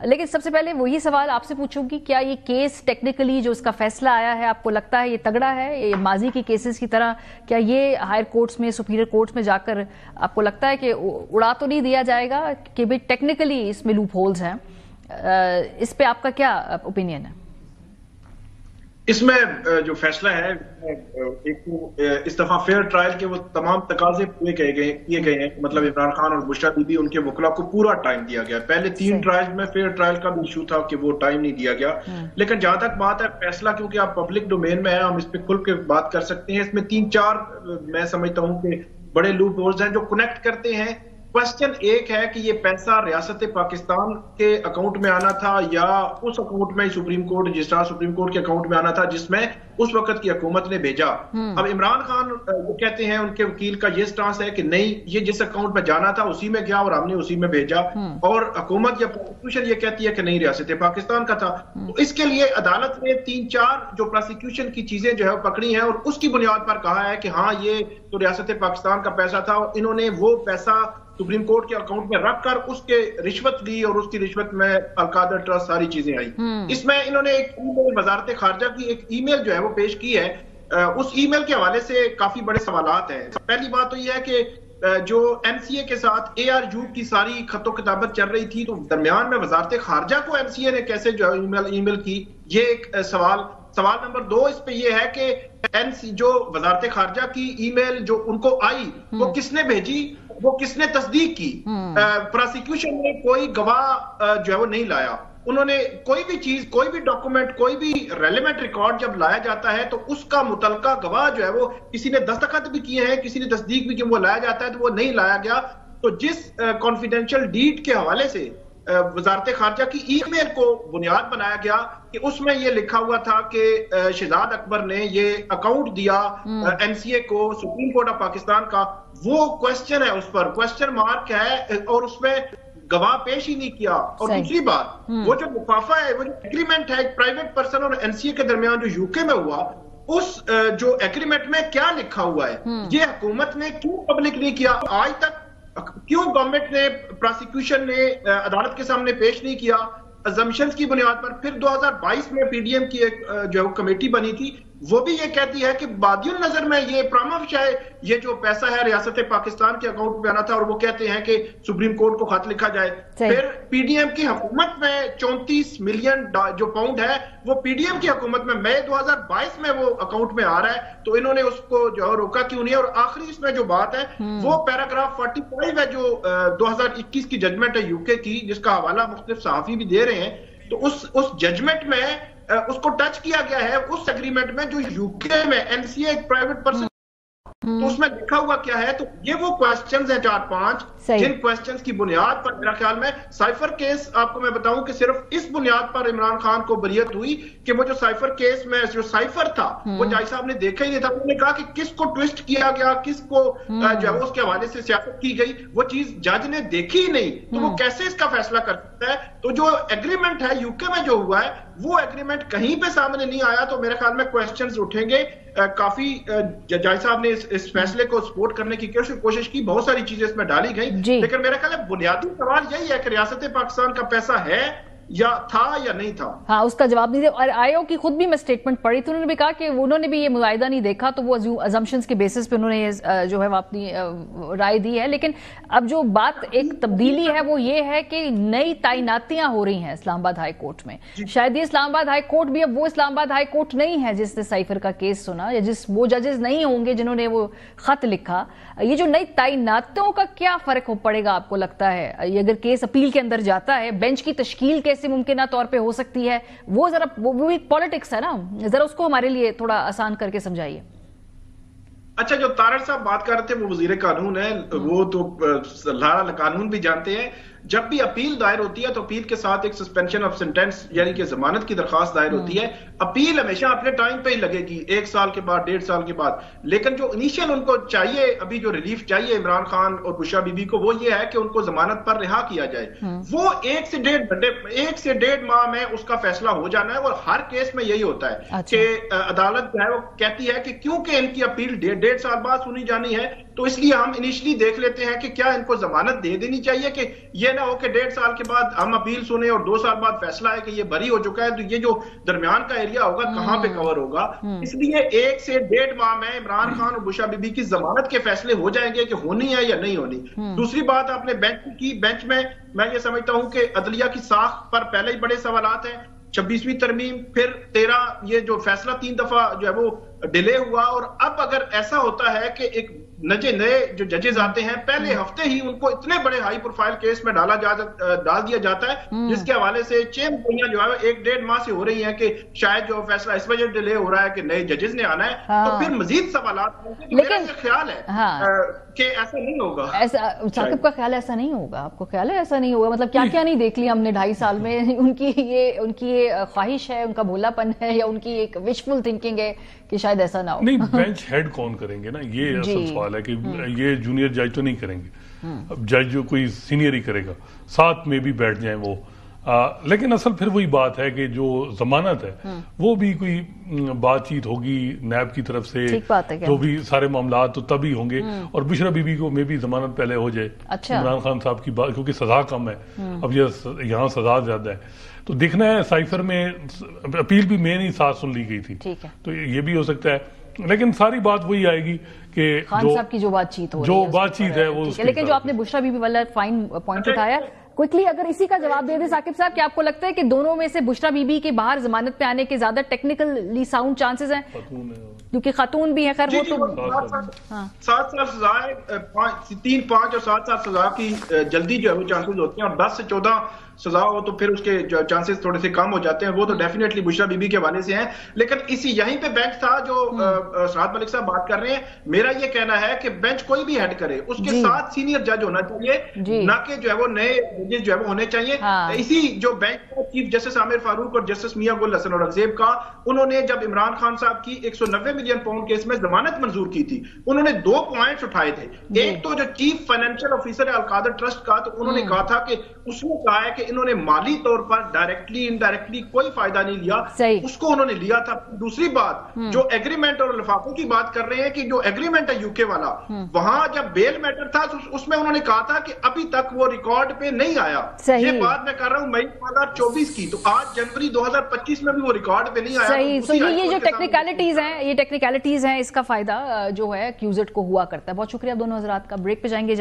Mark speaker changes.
Speaker 1: لیکن سب سے پہلے وہی سوال آپ سے پوچھوں گی، کیا یہ کیس ٹیکنیکلی جو اس کا فیصلہ آیا ہے آپ کو لگتا ہے یہ تگڑا ہے؟ یہ ماضی کی کیسز کی طرح کیا یہ ہائر کورٹس میں، سپیریئر کورٹس میں جا کر آپ کو لگتا ہے کہ اڑا تو نہیں دیا جائے گا کہ بھی ٹیکنیکلی اس میں لوپ ہولز ہیں؟ اس پہ آپ کا کیا اوپینین ہے؟
Speaker 2: اس میں جو فیصلہ ہے ایک اس دفعہ فیئر ٹرائل کے وہ تمام تقاضے پورے کیے گئے ہیں، مطلب عمران خان اور بشرا بی بی ان کے وکلا کو پورا ٹائم دیا گیا. پہلے 3 ٹرائل میں فیئر ٹرائل کا بھی ایشو تھا کہ وہ ٹائم نہیں دیا گیا، لیکن جہاں تک بات ہے فیصلہ کیونکہ آپ پبلک ڈومین میں ہیں ہم اس پہ کھل کے بات کر سکتے ہیں. اس میں 3-4 میں سمجھتا ہوں کہ بڑے لوپ ہولز ہیں جو کنیکٹ کرتے ہیں. کوشچن ایک ہے کہ یہ پیسہ ریاست پاکستان کے اکاؤنٹ میں آنا تھا یا اس اکاؤنٹ میں supreme court registrar supreme court کے اکاؤنٹ میں آنا تھا جس میں اس وقت کی حکومت نے بھیجا. اب عمران خان وہ کہتے ہیں، ان کے وکیل کا یہ سٹانس ہے کہ نہیں، یہ جس اکاؤنٹ میں جانا تھا اسی میں گیا اور ہم نے اسی میں بھیجا، اور حکومت یا پروسیکیوشن یہ کہتی ہے کہ نہیں ریاست پاکستان کا تھا. تو اس کے لیے عدالت نے 3-4 جو پروسیکیوشن کی چیزیں جو ہے پکڑی ہیں اور اس کی بنیاد پر کہا ہے کہ ہاں یہ تو ریاست پاکستان کا پیسہ تھا، اور انہوں نے وہ پیسہ سپریم کورٹ کے اکاؤنٹ میں رکھ کر اس کے رشوت لی اور اس کی رشوت میں القادر ٹرسٹ ساری چیزیں آئی. اس میں انہوں نے ایک ای میل وزارت خارجہ کی ایک ای میل جو ہے وہ پیش کی ہے. اس ای میل کے حوالے سے کافی بڑے سوالات ہیں. پہلی بات تو یہ ہے کہ جو این سی اے کے ساتھ اے آر یو کی ساری خط و کتابت چل رہی تھی تو درمیان میں وزارت خارجہ کو این سی اے نے کیسے جو ای میل کی، یہ ایک سوال. سوال نمبر 2 اس پہ یہ ہے کہ جو وزارت خارجہ کی ای میل جو ان کو آئی وہ کس نے بھیجی، وہ کس نے تصدیق کی. پروسیکیوشن نے کوئی گواہ جو ہے وہ نہیں لایا. انہوں نے کوئی بھی چیز، کوئی بھی ڈاکومنٹ، کوئی بھی ریلیونٹ ریکارڈ جب لایا جاتا ہے تو اس کا متعلقہ گواہ جو ہے وہ کسی نے دستخط بھی کیے ہیں، کسی نے تصدیق بھی کی، وہ لایا جاتا ہے تو وہ نہیں لایا گیا. تو جس کانفیڈینشیل ڈیڈ کے حوالے سے وزارت خارجہ کی ای میل کو بنیاد بنایا گیا کہ اس میں یہ لکھا ہوا تھا کہ شہزاد اکبر نے یہ اکاؤنٹ دیا این سی اے کو، سپریم کورٹ آف پاکستان کا، وہ کوشچن ہے، اس پر کوشچن مارک ہے اور اس میں گواہ پیش ہی نہیں کیا. اور دوسری بات، وہ جو لفافہ ہے، وہ جو ایگریمنٹ ہے ایک پرائیویٹ پرسن اور این سی اے کے درمیان جو یو کے میں ہوا، اس جو ایگریمنٹ میں کیا لکھا ہوا ہے یہ حکومت نے کیوں پبلک نہیں کیا آج تک؟ کیوں گورنمنٹ نے، پروسیکیوشن نے عدالت کے سامنے پیش نہیں کیا؟ ازمپشنز کی بنیاد پر. پھر 2022 میں پی ڈی ایم کی ایک جو کمیٹی بنی تھی وہ بھی یہ کہتی ہے کہ بادی النظر میں یہ پرامفش ہے، یہ جو پیسہ ہے ریاست پاکستان کے اکاؤنٹ میں آنا تھا، اور وہ کہتے ہیں کہ سپریم کورٹ کو خط لکھا جائے. پھر پی ڈی ایم کی حکومت میں 34 ملین جو پاؤنڈ ہے وہ پی ڈی ایم کی حکومت میں مئی 2022 میں وہ اکاؤنٹ میں آ رہا ہے، تو انہوں نے اس کو جو روکا کیوں نہیں؟ اور آخری اس میں جو بات ہے وہ پیراگراف 45 ہے جو 2021 کی ججمنٹ ہے یو کے کی، جس کا حوالہ مختلف صحافی بھی دے رہے ہیں. تو اس ججمنٹ میں اس کو ٹچ کیا گیا ہے اس ایگریمنٹ میں جو یو کے میں این سی اے ایک پرائیویٹ پرسن، تو اس میں لکھا ہوا کیا ہے؟ تو یہ وہ کوشچنز ہیں 4-5 جن کوشچنز کی بنیاد پر میرا خیال میں سائفر کیس، آپ کو میں بتاؤں کہ صرف اس بنیاد پر عمران خان کو بریت ہوئی کہ وہ جو سائفر کیس میں جو سائفر تھا وہ جائی صاحب نے دیکھا ہی نہیں تھا. انہوں نے کہا کہ کس کو ٹویسٹ کیا گیا، کس کو جو ہے اس کے حوالے سے سیاست کی گئی، وہ چیز جج نے دیکھی ہی نہیں، تو وہ کیسے اس کا فیصلہ کر سکتا ہے؟ تو جو ایگریمنٹ ہے یو کے میں جو ہوا ہے وہ ایگریمنٹ کہیں پہ سامنے نہیں آیا. تو میرے خیال میں کوشچنز اٹھیں گے. کافی جج صاحب نے اس فیصلے کو سپورٹ کرنے کی کوشش کی، بہت ساری چیزیں اس میں ڈالی گئیں، لیکن میرا خیال ہے بنیادی سوال یہی ہے کہ ریاست پاکستان کا پیسہ ہے یا تھا یا نہیں تھا.
Speaker 1: ہاں، اس کا جواب نہیں دیا. اور آئی او کی خود بھی میں سٹیٹمنٹ پڑھی تو انہوں نے بھی کہا کہ انہوں نے بھی یہ معاہدہ نہیں دیکھا، تو وہ ازمپشنز کے بیسس پہ انہوں نے جو ہے وہ اپنی رائے دی ہے. لیکن اب جو بات ایک تبدیلی ہے وہ یہ ہے کہ نئی تعیناتیاں ہو رہی ہیں اسلام آباد ہائی کورٹ میں. شاید یہ اسلام آباد ہائی کورٹ بھی اب وہ اسلام آباد ہائی کورٹ نہیں ہے جس نے سائفر کا کیس سنا، یا وہ ججز نہیں ہوں گے جنہوں نے وہ خط لکھا. یہ جو نئی تعیناتوں کا کیا فرق پڑے گا آپ کو لگتا ہے؟ یہ اگر کیس اپیل کے اندر جاتا ہے، بینچ کی تشکیل کیسے ممکنہ طور پہ ہو سکتی ہے؟ وہ ذرا وہ ایک پالیٹکس ہے نا، ذرا اس کو ہمارے لیے تھوڑا آسان کر کے سمجھائیے.
Speaker 2: اچھا، جو طارق صاحب بات کر رہے تھے وہ وزیر قانون ہے، وہ تو لاڑا قانون بھی جانتے ہیں. جب بھی اپیل دائر ہوتی ہے تو اپیل کے ساتھ ایک سسپینشن آف سینٹینس یعنی کہ ضمانت کی درخواست دائر ہوتی ہے. اپیل ہمیشہ اپنے ٹائم پہ ہی لگے گی، 1 سال کے بعد، 1.5 سال کے بعد. لیکن جو انیشیل ان کو چاہیے، ابھی جو ریلیف چاہیے عمران خان اور بشرا بی بی کو، وہ یہ ہے کہ ان کو ضمانت پر رہا کیا جائے. وہ 1 سے 1.5 ماہ میں اس کا فیصلہ ہو جانا ہے. اور ہر کیس میں یہی ہوتا ہے کہ عدالت جو ہے وہ کہتی ہے کہ کیونکہ ان کی اپیل 1.5 سال بعد سنی جانی ہے تو اس لیے ہم انیشلی دیکھ لیتے ہیں کہ کیا ان کو ضمانت دے دینی چاہیے کہ یہ نہ ہو کہ 1.5 سال کے بعد ہم اپیل سنیں اور 2 سال بعد فیصلہ ہے کہ یہ بری ہو چکا ہے، تو یہ جو درمیان کا ایریا ہوگا کہاں پہ کور ہوگا. اس لیے 1 سے 1.5 ماہ میں عمران خان اور بشرا بی بی کی ضمانت کے فیصلے ہو جائیں گے کہ ہونی ہے یا نہیں ہونی. دوسری بات آپ نے بینچ کی، بینچ میں یہ سمجھتا ہوں کہ عدلیہ کی ساخت پر پہلے ہی بڑے سوالات ہیں. 26ویں ترمیم، پھر 13 یہ جو فیصلہ 3 دفعہ جو ہے وہ ڈیلے ہوا، اور اب اگر ایسا ہوتا ہے کہ ایک نئے جو ججز آتے ہیں پہلے ہفتے ہی ان کو اتنے بڑے ہائی پروفائل کیس میں ڈال دیا جاتا ہے، جس کے حوالے سے 6 مہینے جو ہے 1.5 ماہ سے ہو رہی ہیں کہ شاید جو فیصلہ اس وجہ ڈیلے ہو رہا ہے کہ نئے ججز نے آنا ہے. تو پھر مزید سوالات ہیں. میرا یہ خیال ہے کہ ایسا نہیں ہوگا.
Speaker 1: ثاقب کا خیال ایسا نہیں ہوگا؟ آپ کو خیال ہے ایسا نہیں ہوگا؟ مطلب کیا کیا نہیں دیکھ لیا ہم نے 2.5 سال میں؟ ان کی یہ خواہش ہے، ان کا بھولا پن ہے، یا ان کی ایک وشفل تھنکنگ ہے کہ شاید ایسا نہ ہو؟
Speaker 3: نہیں، بینچ ہیڈ کون کریں گے نا، یہ اصل سوال ہے کہ یہ جونیئر جج تو نہیں کریں گے. اب جج جو کوئی سینئر ہی کرے گا، ساتھ میں بھی بیٹھ جائیں وہ. لیکن اصل پھر وہی بات ہے کہ جو ضمانت ہے وہ بھی کوئی بات چیت ہوگی نیب کی طرف سے، جو بھی سارے معاملات تو تب ہی ہوں گے. اور بشرا بی بی کو میں بھی ضمانت پہلے ہو جائے، عمران خان صاحب کی بات، کیونکہ سزا کم ہے، اب یہاں سزا زیادہ ہے. تو دیکھنا ہے سائفر میں اپیل بھی میں نہیں ساتھ سن لی گئی تھی، تو یہ بھی ہو سکتا ہے. لیکن ساری بات وہی آئے گی کہ
Speaker 1: خان صاحب کی جو بات چیت
Speaker 3: ہے وہ.
Speaker 1: لیکن جو آپ نے بشرا بی بی والا فائن پوائنٹ اٹھایا، کوئکلی اگر اسی کا جواب دے دیں ثاقب صاحب، کیا آپ کو لگتا ہے کہ دونوں میں سے بشرا بی بی کے باہر ضمانت پہ آنے کے زیادہ ٹیکنیکلی ساؤنڈ چانسز ہیں؟ کیونکہ خاتون بھی ہے، خیر وہ تو
Speaker 2: 7 سال سزا ہے، 3، 5 اور 7 سال سزا کی جلدی جو ہے وہ چانسز ہوتے ہیں، اور 10 سے 14 سزا ہو تو پھر اس کے چانسز تھوڑے سے کم ہو جاتے ہیں. وہ تو ڈیفینیٹلی بشرا بی بی کے حوالے سے ہیں. لیکن یہیں پہ بینچ تھا جو سعد ملک صاحب بات کر رہے ہیں. میرا یہ کہنا ہے کہ بینچ کوئی بھی ہیڈ کرے اس کے ساتھ سینئر جج ہونا چاہیے، نہ کہ جو ہے وہ نئے ججز جو ہے وہ ہونے چاہیے. اسی جو بینچ چیف جسٹس عامر فاروق اور جسٹس میاں گل حسن اورنگزیب کا، انہوں نے جب عمران خان صاحب کی 190 ملین پاؤنڈ کیس میں ضمانت منظور کی تھی، انہوں نے 2 پوائنٹس اٹھائے تھے. ایک تو جو چیف فائنینشیل آفیسر ہے القادر ٹرسٹ کا، تو انہوں نے کہا تھا کہ اس نے کہا ہے کہ انہوں نے مالی طور پر ڈائریکٹلی انڈائریکٹلی کوئی فائدہ نہیں لیا، اس کو انہوں نے لیا تھا. دوسری بات جو ایگریمنٹ اور لفافوں کی بات کر رہے ہیں کہ جو ایگریمنٹ ہے UK والا، وہاں جب بیل میٹر تھا اس میں انہوں نے کہا تھا کہ ابھی تک وہ ریکارڈ پہ نہیں آیا. یہ بات میں کر رہا ہوں مئی 2024 کی، تو آج جنوری 2025 میں بھی وہ ریکارڈ پہ نہیں آیا.
Speaker 1: یہ جو ٹیکنیکلٹیز ہیں اس کا فائدہ جو ہے ایکیوزڈ کو ہوا کرتا ہے. بہت شکریہ دونوں حضرات کا. بریک پہ جائیں گے.